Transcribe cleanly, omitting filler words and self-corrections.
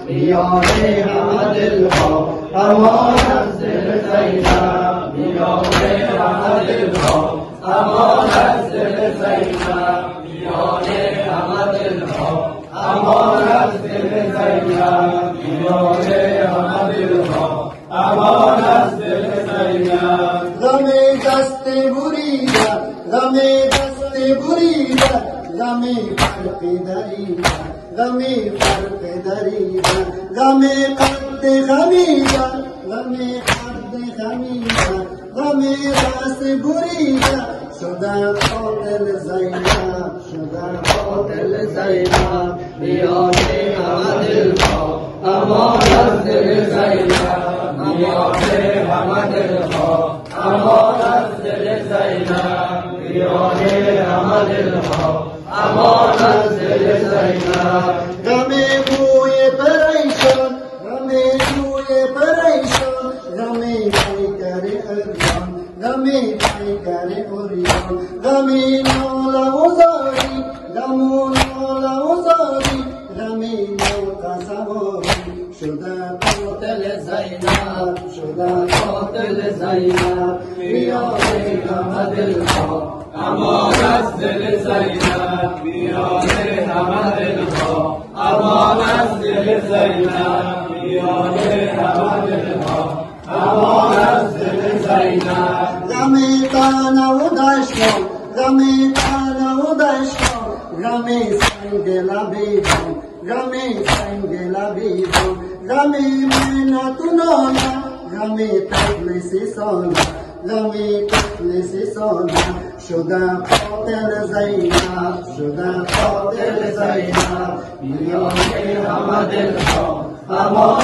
میانه همه دلها امان از دل زینب میانه همه دلها امان از دل زینب میانه همه دلها امان از دل زینب میانه همه دلها امان از دل زینب غم دست بریده غم دست بریده غم فرق دریده غم فرق دریده غم قد خمیده غم قد خمیده غم دست بریده شده قاتل زینب شده قاتل زینب میانه همه دلها امان از دل زینب میانه همه دلها امان از دل زینب میانه همه دلها امان از دل زینب غم بوی پریشان غم بوی پریشان غم پیکر اریان غم پیکر اریان غم ناله و زاری غم ناله و زاری غم نوت سواری شده قاتل زینب شده قاتل زینب میانه همه دلها امان از دل زینب میانه همه دلها امان از دل زینب میانه همه دلها امان از دل زینب غم تن و دشتان غم تن و دشتان غم سنگ لبیدان غم سنگ لبیدان غم منت و ناله غم طفل سیسانه غم طفل سیسانه شده قاتل زینب شده قاتل زینب میانه همه دلها امان